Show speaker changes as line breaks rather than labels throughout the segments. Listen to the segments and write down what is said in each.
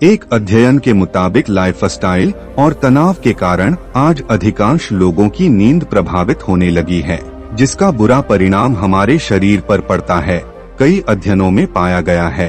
एक अध्ययन के मुताबिक लाइफस्टाइल और तनाव के कारण आज अधिकांश लोगों की नींद प्रभावित होने लगी है, जिसका बुरा परिणाम हमारे शरीर पर पड़ता है। कई अध्ययनों में पाया गया है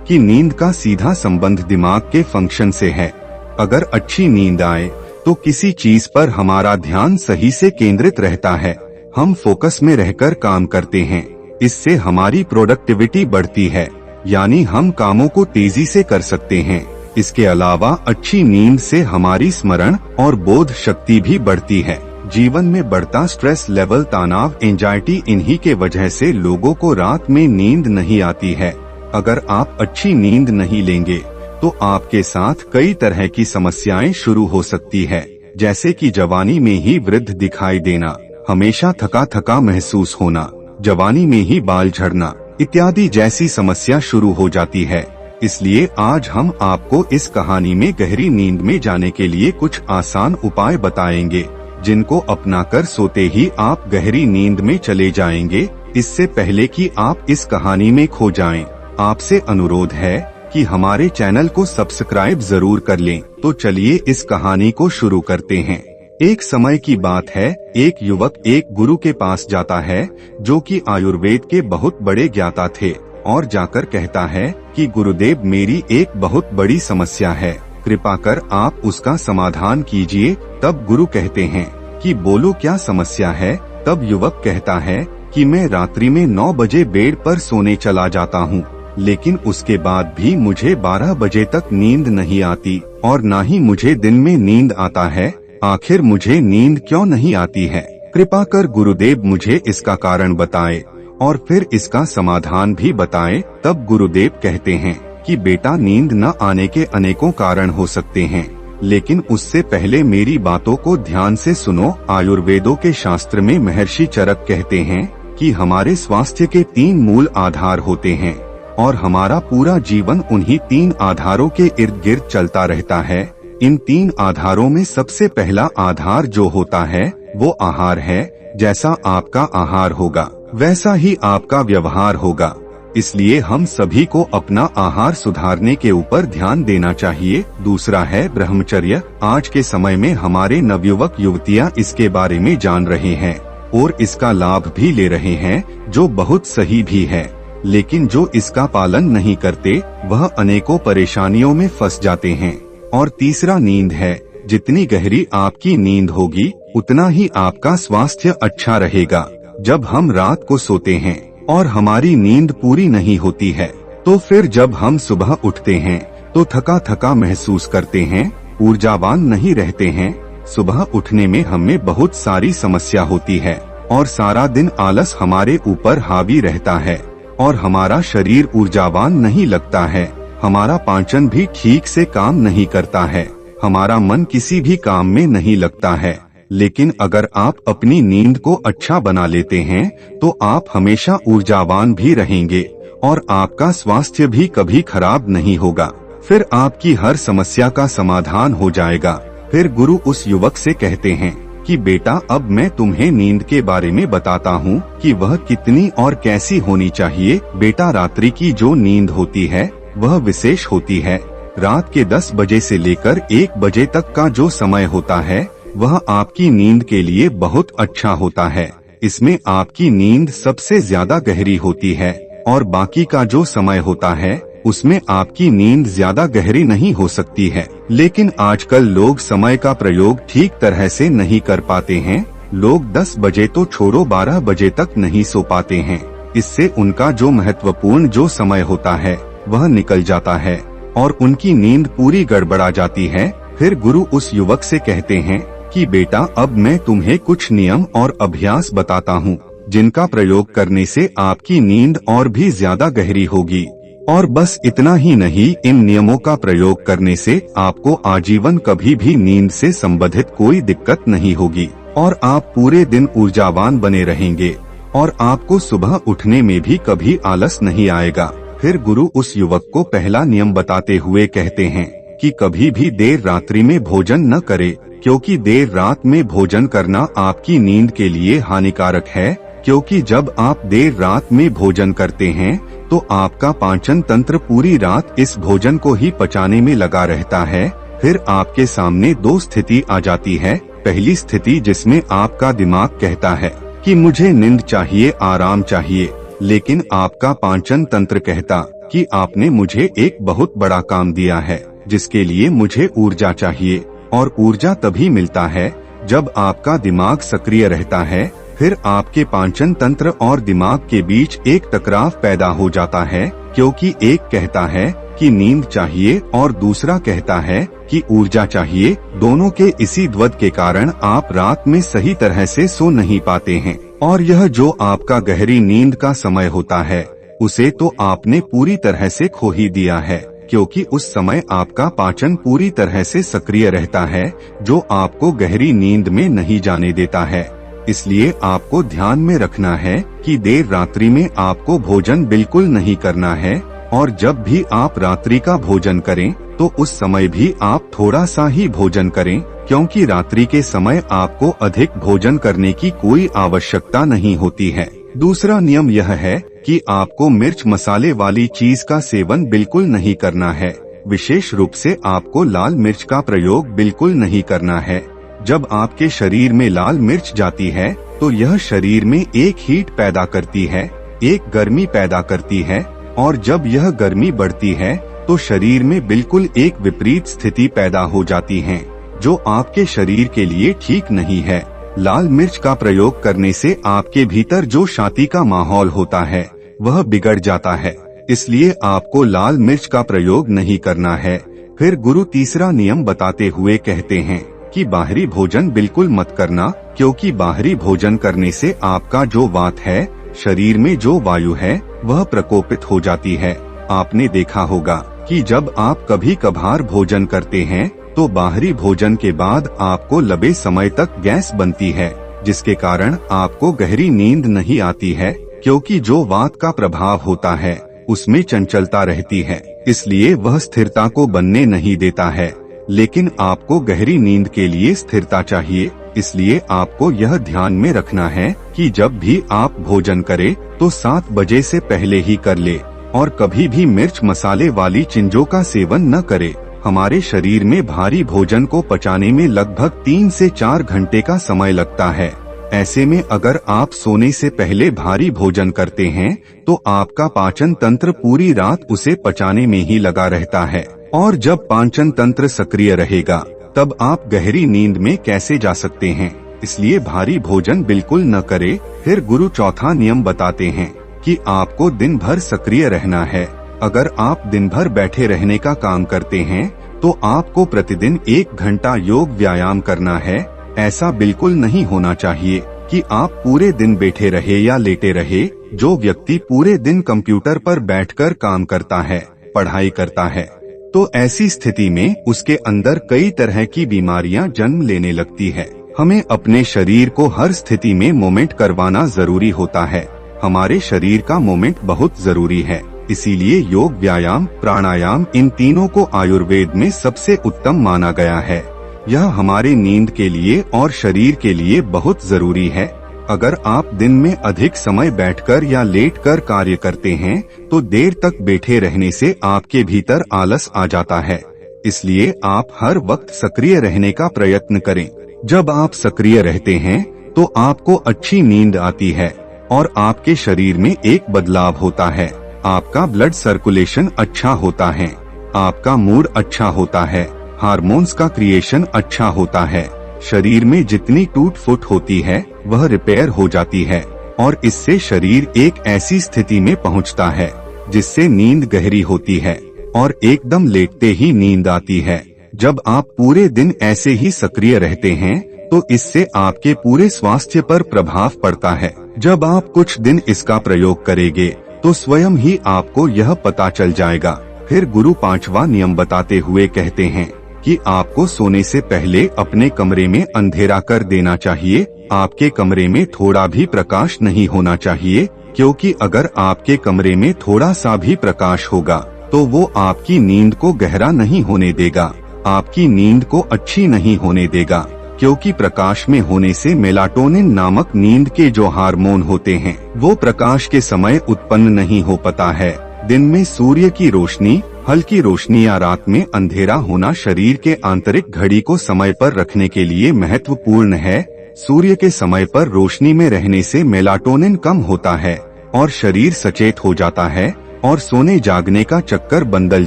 कि नींद का सीधा संबंध दिमाग के फंक्शन से है। अगर अच्छी नींद आए तो किसी चीज पर हमारा ध्यान सही से केंद्रित रहता है, हम फोकस में रहकर काम करते हैं। इससे हमारी प्रोडक्टिविटी बढ़ती है, यानी हम कामों को तेजी से कर सकते हैं। इसके अलावा अच्छी नींद से हमारी स्मरण और बोध शक्ति भी बढ़ती है। जीवन में बढ़ता स्ट्रेस लेवल, तनाव, एंजाइटी, इन्हीं के वजह से लोगों को रात में नींद नहीं आती है। अगर आप अच्छी नींद नहीं लेंगे तो आपके साथ कई तरह की समस्याएं शुरू हो सकती है, जैसे कि जवानी में ही वृद्ध दिखाई देना, हमेशा थका थका महसूस होना, जवानी में ही बाल झड़ना इत्यादि जैसी समस्या शुरू हो जाती है। इसलिए आज हम आपको इस कहानी में गहरी नींद में जाने के लिए कुछ आसान उपाय बताएंगे, जिनको अपनाकर सोते ही आप गहरी नींद में चले जाएंगे। इससे पहले कि आप इस कहानी में खो जाएं, आपसे अनुरोध है कि हमारे चैनल को सब्सक्राइब जरूर कर लें। तो चलिए इस कहानी को शुरू करते हैं। एक समय की बात है, एक युवक एक गुरु के पास जाता है जो कि आयुर्वेद के बहुत बड़े ज्ञाता थे, और जाकर कहता है कि गुरुदेव, मेरी एक बहुत बड़ी समस्या है, कृपा कर आप उसका समाधान कीजिए। तब गुरु कहते हैं कि बोलो क्या समस्या है। तब युवक कहता है कि मैं रात्रि में 9 बजे बेड पर सोने चला जाता हूँ, लेकिन उसके बाद भी मुझे 12 बजे तक नींद नहीं आती और न ही मुझे दिन में नींद आता है। आखिर मुझे नींद क्यों नहीं आती है? कृपा कर गुरुदेव मुझे इसका कारण बताए और फिर इसका समाधान भी बताए। तब गुरुदेव कहते हैं कि बेटा, नींद न आने के अनेकों कारण हो सकते हैं, लेकिन उससे पहले मेरी बातों को ध्यान से सुनो। आयुर्वेदों के शास्त्र में महर्षि चरक कहते हैं कि हमारे स्वास्थ्य के 3 मूल आधार होते हैं और हमारा पूरा जीवन उन्हीं 3 आधारों के इर्द गिर्द चलता रहता है। इन 3 आधारों में सबसे पहला आधार जो होता है वो आहार है। जैसा आपका आहार होगा वैसा ही आपका व्यवहार होगा। इसलिए हम सभी को अपना आहार सुधारने के ऊपर ध्यान देना चाहिए। दूसरा है ब्रह्मचर्य। आज के समय में हमारे नवयुवक युवतियां इसके बारे में जान रहे हैं और इसका लाभ भी ले रहे हैं, जो बहुत सही भी है, लेकिन जो इसका पालन नहीं करते वह अनेकों परेशानियों में फंस जाते हैं। और तीसरा नींद है। जितनी गहरी आपकी नींद होगी उतना ही आपका स्वास्थ्य अच्छा रहेगा। जब हम रात को सोते हैं और हमारी नींद पूरी नहीं होती है तो फिर जब हम सुबह उठते हैं तो थका थका महसूस करते हैं, ऊर्जावान नहीं रहते हैं। सुबह उठने में हमें बहुत सारी समस्या होती है और सारा दिन आलस हमारे ऊपर हावी रहता है और हमारा शरीर ऊर्जावान नहीं लगता है। हमारा पाचन भी ठीक से काम नहीं करता है, हमारा मन किसी भी काम में नहीं लगता है। लेकिन अगर आप अपनी नींद को अच्छा बना लेते हैं तो आप हमेशा ऊर्जावान भी रहेंगे और आपका स्वास्थ्य भी कभी खराब नहीं होगा। फिर आपकी हर समस्या का समाधान हो जाएगा। फिर गुरु उस युवक से कहते हैं कि बेटा, अब मैं तुम्हें नींद के बारे में बताता हूँ कि वह कितनी और कैसी होनी चाहिए। बेटा, रात्रि की जो नींद होती है वह विशेष होती है। रात के 10 बजे से लेकर 1 बजे तक का जो समय होता है वह आपकी नींद के लिए बहुत अच्छा होता है। इसमें आपकी नींद सबसे ज्यादा गहरी होती है और बाकी का जो समय होता है उसमें आपकी नींद ज्यादा गहरी नहीं हो सकती है। लेकिन आजकल लोग समय का प्रयोग ठीक तरह से नहीं कर पाते हैं। लोग 10 बजे तो छोड़ो 12 बजे तक नहीं सो पाते हैं। इससे उनका जो महत्वपूर्ण जो समय होता है वह निकल जाता है और उनकी नींद पूरी गड़बड़ा जाती है। फिर गुरु उस युवक से कहते हैं कि बेटा, अब मैं तुम्हें कुछ नियम और अभ्यास बताता हूँ, जिनका प्रयोग करने से आपकी नींद और भी ज्यादा गहरी होगी। और बस इतना ही नहीं, इन नियमों का प्रयोग करने से आपको आजीवन कभी भी नींद से संबंधित कोई दिक्कत नहीं होगी और आप पूरे दिन ऊर्जावान बने रहेंगे और आपको सुबह उठने में भी कभी आलस नहीं आएगा। फिर गुरु उस युवक को पहला नियम बताते हुए कहते हैं कि कभी भी देर रात्रि में भोजन न करे, क्योंकि देर रात में भोजन करना आपकी नींद के लिए हानिकारक है। क्योंकि जब आप देर रात में भोजन करते हैं तो आपका पाचन तंत्र पूरी रात इस भोजन को ही पचाने में लगा रहता है। फिर आपके सामने दो स्थिति आ जाती है। पहली स्थिति जिसमें आपका दिमाग कहता है कि मुझे नींद चाहिए, आराम चाहिए, लेकिन आपका पाचन तंत्र कहता कि आपने मुझे एक बहुत बड़ा काम दिया है जिसके लिए मुझे ऊर्जा चाहिए, और ऊर्जा तभी मिलता है जब आपका दिमाग सक्रिय रहता है। फिर आपके पाचन तंत्र और दिमाग के बीच एक टकराव पैदा हो जाता है, क्योंकि एक कहता है कि नींद चाहिए और दूसरा कहता है कि ऊर्जा चाहिए। दोनों के इसी द्वंद के कारण आप रात में सही तरह से सो नहीं पाते हैं, और यह जो आपका गहरी नींद का समय होता है उसे तो आपने पूरी तरह से खो ही दिया है, क्योंकि उस समय आपका पाचन पूरी तरह से सक्रिय रहता है, जो आपको गहरी नींद में नहीं जाने देता है। इसलिए आपको ध्यान में रखना है कि देर रात्रि में आपको भोजन बिल्कुल नहीं करना है, और जब भी आप रात्रि का भोजन करें तो उस समय भी आप थोड़ा सा ही भोजन करें, क्योंकि रात्रि के समय आपको अधिक भोजन करने की कोई आवश्यकता नहीं होती है। दूसरा नियम यह है कि आपको मिर्च मसाले वाली चीज का सेवन बिल्कुल नहीं करना है। विशेष रूप से आपको लाल मिर्च का प्रयोग बिल्कुल नहीं करना है। जब आपके शरीर में लाल मिर्च जाती है तो यह शरीर में एक हीट पैदा करती है, एक गर्मी पैदा करती है, और जब यह गर्मी बढ़ती है तो शरीर में बिल्कुल एक विपरीत स्थिति पैदा हो जाती है, जो आपके शरीर के लिए ठीक नहीं है। लाल मिर्च का प्रयोग करने से आपके भीतर जो शांति का माहौल होता है वह बिगड़ जाता है, इसलिए आपको लाल मिर्च का प्रयोग नहीं करना है। फिर गुरु तीसरा नियम बताते हुए कहते हैं कि बाहरी भोजन बिल्कुल मत करना, क्योंकि बाहरी भोजन करने से आपका जो वात है, शरीर में जो वायु है, वह प्रकोपित हो जाती है। आपने देखा होगा कि जब आप कभी कभार भोजन करते हैं तो बाहरी भोजन के बाद आपको लंबे समय तक गैस बनती है, जिसके कारण आपको गहरी नींद नहीं आती है, क्योंकि जो वात का प्रभाव होता है उसमें चंचलता रहती है, इसलिए वह स्थिरता को बनने नहीं देता है। लेकिन आपको गहरी नींद के लिए स्थिरता चाहिए, इसलिए आपको यह ध्यान में रखना है कि जब भी आप भोजन करें तो 7 बजे से पहले ही कर ले, और कभी भी मिर्च मसाले वाली चीजों का सेवन न करे। हमारे शरीर में भारी भोजन को पचाने में लगभग 3 से 4 घंटे का समय लगता है। ऐसे में अगर आप सोने से पहले भारी भोजन करते हैं तो आपका पाचन तंत्र पूरी रात उसे पचाने में ही लगा रहता है, और जब पाचन तंत्र सक्रिय रहेगा तब आप गहरी नींद में कैसे जा सकते हैं। इसलिए भारी भोजन बिल्कुल न करें। फिर गुरु चौथा नियम बताते हैं कि आपको दिन भर सक्रिय रहना है। अगर आप दिन भर बैठे रहने का काम करते हैं तो आपको प्रतिदिन 1 घंटा योग व्यायाम करना है। ऐसा बिल्कुल नहीं होना चाहिए कि आप पूरे दिन बैठे रहे या लेटे रहे। जो व्यक्ति पूरे दिन कंप्यूटर पर बैठकर काम करता है, पढ़ाई करता है, तो ऐसी स्थिति में उसके अंदर कई तरह की बीमारियां जन्म लेने लगती है। हमें अपने शरीर को हर स्थिति में मूवमेंट करवाना जरूरी होता है। हमारे शरीर का मूवमेंट बहुत जरूरी है, इसीलिए योग, व्यायाम, प्राणायाम, इन तीनों को आयुर्वेद में सबसे उत्तम माना गया है। यह हमारे नींद के लिए और शरीर के लिए बहुत जरूरी है। अगर आप दिन में अधिक समय बैठकर या लेटकर कार्य करते हैं तो देर तक बैठे रहने से आपके भीतर आलस आ जाता है। इसलिए आप हर वक्त सक्रिय रहने का प्रयत्न करें। जब आप सक्रिय रहते हैं तो आपको अच्छी नींद आती है और आपके शरीर में एक बदलाव होता है। आपका ब्लड सर्कुलेशन अच्छा होता है, आपका मूड अच्छा होता है, हार्मोन्स का क्रिएशन अच्छा होता है। शरीर में जितनी टूट फूट होती है वह रिपेयर हो जाती है, और इससे शरीर एक ऐसी स्थिति में पहुंचता है जिससे नींद गहरी होती है और एकदम लेटते ही नींद आती है। जब आप पूरे दिन ऐसे ही सक्रिय रहते हैं तो इससे आपके पूरे स्वास्थ्य पर प्रभाव पड़ता है। जब आप कुछ दिन इसका प्रयोग करेंगे तो स्वयं ही आपको यह पता चल जाएगा। फिर गुरु 5वां नियम बताते हुए कहते हैं कि आपको सोने से पहले अपने कमरे में अंधेरा कर देना चाहिए। आपके कमरे में थोड़ा भी प्रकाश नहीं होना चाहिए, क्योंकि अगर आपके कमरे में थोड़ा सा भी प्रकाश होगा तो वो आपकी नींद को गहरा नहीं होने देगा, आपकी नींद को अच्छी नहीं होने देगा। क्योंकि प्रकाश में होने से मेलाटोनिन नामक नींद के जो हार्मोन होते हैं वो प्रकाश के समय उत्पन्न नहीं हो पाता है। दिन में सूर्य की रोशनी, हल्की रोशनी या रात में अंधेरा होना शरीर के आंतरिक घड़ी को समय पर रखने के लिए महत्वपूर्ण है। सूर्य के समय पर रोशनी में रहने से मेलाटोनिन कम होता है और शरीर सचेत हो जाता है और सोने जागने का चक्कर बदल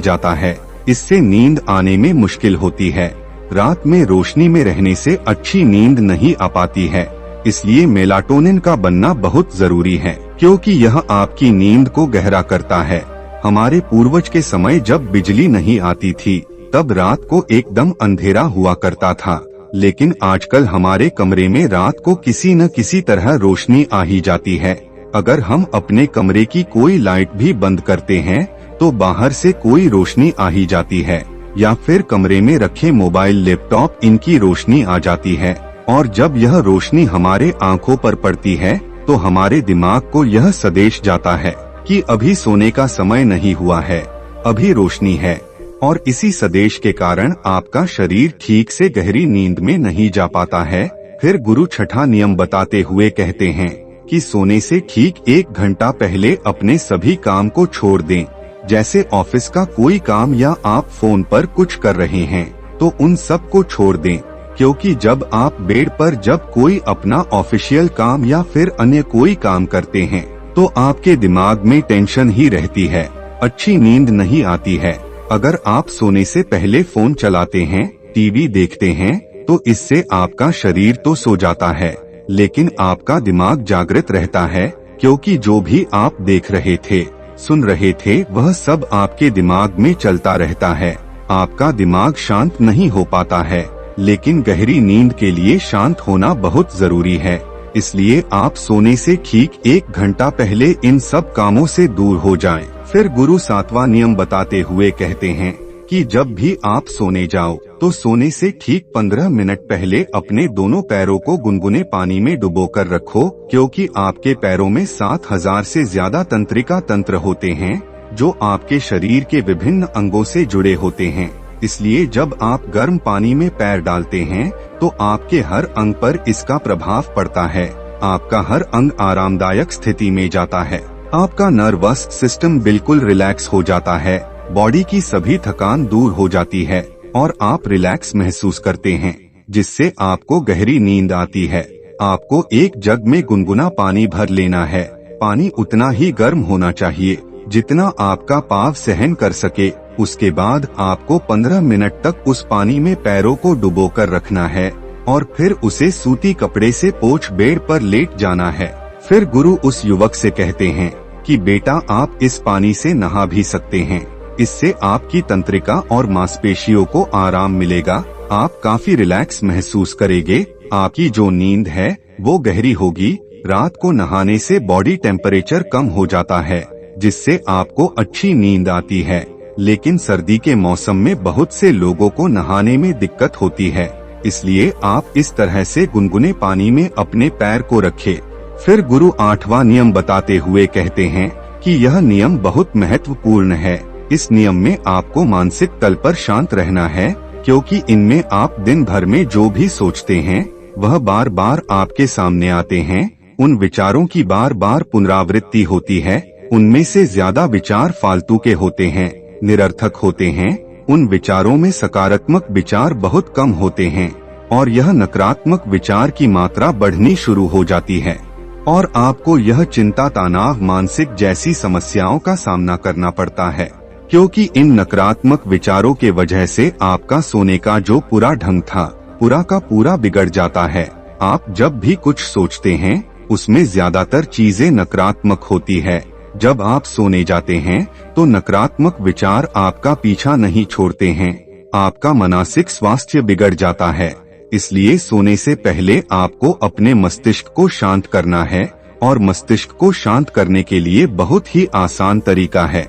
जाता है। इससे नींद आने में मुश्किल होती है। रात में रोशनी में रहने से अच्छी नींद नहीं आ पाती है, इसलिए मेलाटोनिन का बनना बहुत जरूरी है, क्योंकि यह आपकी नींद को गहरा करता है। हमारे पूर्वज के समय जब बिजली नहीं आती थी तब रात को एकदम अंधेरा हुआ करता था, लेकिन आजकल हमारे कमरे में रात को किसी न किसी तरह रोशनी आ ही जाती है। अगर हम अपने कमरे की कोई लाइट भी बंद करते हैं तो बाहर से कोई रोशनी आ ही जाती है, या फिर कमरे में रखे मोबाइल, लैपटॉप, इनकी रोशनी आ जाती है। और जब यह रोशनी हमारे आंखों पर पड़ती है तो हमारे दिमाग को यह संदेश जाता है कि अभी सोने का समय नहीं हुआ है, अभी रोशनी है, और इसी संदेश के कारण आपका शरीर ठीक से गहरी नींद में नहीं जा पाता है। फिर गुरु छठा नियम बताते हुए कहते हैं कि सोने से ठीक 1 घंटा पहले अपने सभी काम को छोड़ दें, जैसे ऑफिस का कोई काम या आप फोन पर कुछ कर रहे हैं तो उन सब को छोड़ दें, क्योंकि जब आप बेड पर जब कोई अपना ऑफिशियल काम या फिर अन्य कोई काम करते हैं तो आपके दिमाग में टेंशन ही रहती है, अच्छी नींद नहीं आती है। अगर आप सोने से पहले फोन चलाते हैं, टीवी देखते हैं तो इससे आपका शरीर तो सो जाता है, लेकिन आपका दिमाग जागृत रहता है, क्योंकि जो भी आप देख रहे थे, सुन रहे थे, वह सब आपके दिमाग में चलता रहता है। आपका दिमाग शांत नहीं हो पाता है, लेकिन गहरी नींद के लिए शांत होना बहुत जरूरी है। इसलिए आप सोने से ठीक 1 घंटा पहले इन सब कामों से दूर हो जाएं। फिर गुरु 7वां नियम बताते हुए कहते हैं कि जब भी आप सोने जाओ तो सोने से ठीक 15 मिनट पहले अपने दोनों पैरों को गुनगुने पानी में डुबोकर रखो, क्योंकि आपके पैरों में 7000 से ज्यादा तंत्रिका तंत्र होते हैं जो आपके शरीर के विभिन्न अंगों से जुड़े होते हैं। इसलिए जब आप गर्म पानी में पैर डालते हैं तो आपके हर अंग पर इसका प्रभाव पड़ता है। आपका हर अंग आरामदायक स्थिति में जाता है, आपका नर्वस सिस्टम बिल्कुल रिलैक्स हो जाता है, बॉडी की सभी थकान दूर हो जाती है और आप रिलैक्स महसूस करते हैं, जिससे आपको गहरी नींद आती है। आपको एक जग में गुनगुना पानी भर लेना है। पानी उतना ही गर्म होना चाहिए जितना आपका पाँव सहन कर सके। उसके बाद आपको 15 मिनट तक उस पानी में पैरों को डुबोकर रखना है और फिर उसे सूती कपड़े से पोंछ बेड पर लेट जाना है। फिर गुरु उस युवक से कहते हैं कि बेटा, आप इस पानी से नहा भी सकते हैं, इससे आपकी तंत्रिका और मांसपेशियों को आराम मिलेगा, आप काफी रिलैक्स महसूस करेंगे, आपकी जो नींद है वो गहरी होगी। रात को नहाने से बॉडी टेम्परेचर कम हो जाता है, जिससे आपको अच्छी नींद आती है। लेकिन सर्दी के मौसम में बहुत से लोगों को नहाने में दिक्कत होती है, इसलिए आप इस तरह से गुनगुने पानी में अपने पैर को रखें। फिर गुरु 8वां नियम बताते हुए कहते हैं कि यह नियम बहुत महत्वपूर्ण है। इस नियम में आपको मानसिक तल पर शांत रहना है, क्योंकि इनमें आप दिन भर में जो भी सोचते हैं वह बार बार आपके सामने आते हैं। उन विचारों की बार बार पुनरावृत्ति होती है। उनमें से ज्यादा विचार फालतू के होते हैं, निरर्थक होते हैं। उन विचारों में सकारात्मक विचार बहुत कम होते हैं और यह नकारात्मक विचार की मात्रा बढ़नी शुरू हो जाती है और आपको यह चिंता, तनाव, मानसिक जैसी समस्याओं का सामना करना पड़ता है, क्योंकि इन नकारात्मक विचारों के वजह से आपका सोने का जो पूरा ढंग था पूरा का पूरा बिगड़ जाता है। आप जब भी कुछ सोचते हैं उसमें ज्यादातर चीजें नकारात्मक होती है। जब आप सोने जाते हैं तो नकारात्मक विचार आपका पीछा नहीं छोड़ते हैं, आपका मानसिक स्वास्थ्य बिगड़ जाता है। इसलिए सोने से पहले आपको अपने मस्तिष्क को शांत करना है और मस्तिष्क को शांत करने के लिए बहुत ही आसान तरीका है,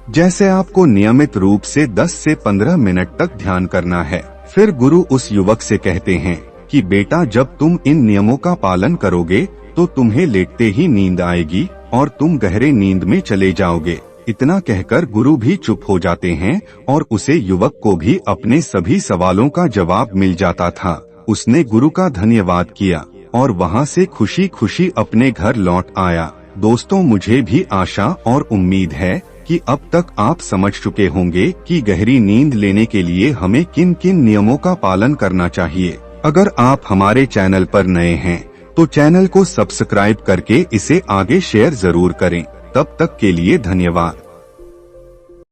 जैसे आपको नियमित रूप से 10 से 15 मिनट तक ध्यान करना है। फिर गुरु उस युवक से कहते हैं कि बेटा, जब तुम इन नियमों का पालन करोगे तो तुम्हें लेटते ही नींद आएगी और तुम गहरे नींद में चले जाओगे। इतना कहकर गुरु भी चुप हो जाते हैं और उसे युवक को भी अपने सभी सवालों का जवाब मिल जाता था। उसने गुरु का धन्यवाद किया और वहाँ से खुशी खुशी अपने घर लौट आया। दोस्तों, मुझे भी आशा और उम्मीद है कि अब तक आप समझ चुके होंगे कि गहरी नींद लेने के लिए हमें किन किन नियमों का पालन करना चाहिए। अगर आप हमारे चैनल पर नए हैं तो चैनल को सब्सक्राइब करके इसे आगे शेयर जरूर करें। तब तक के लिए धन्यवाद।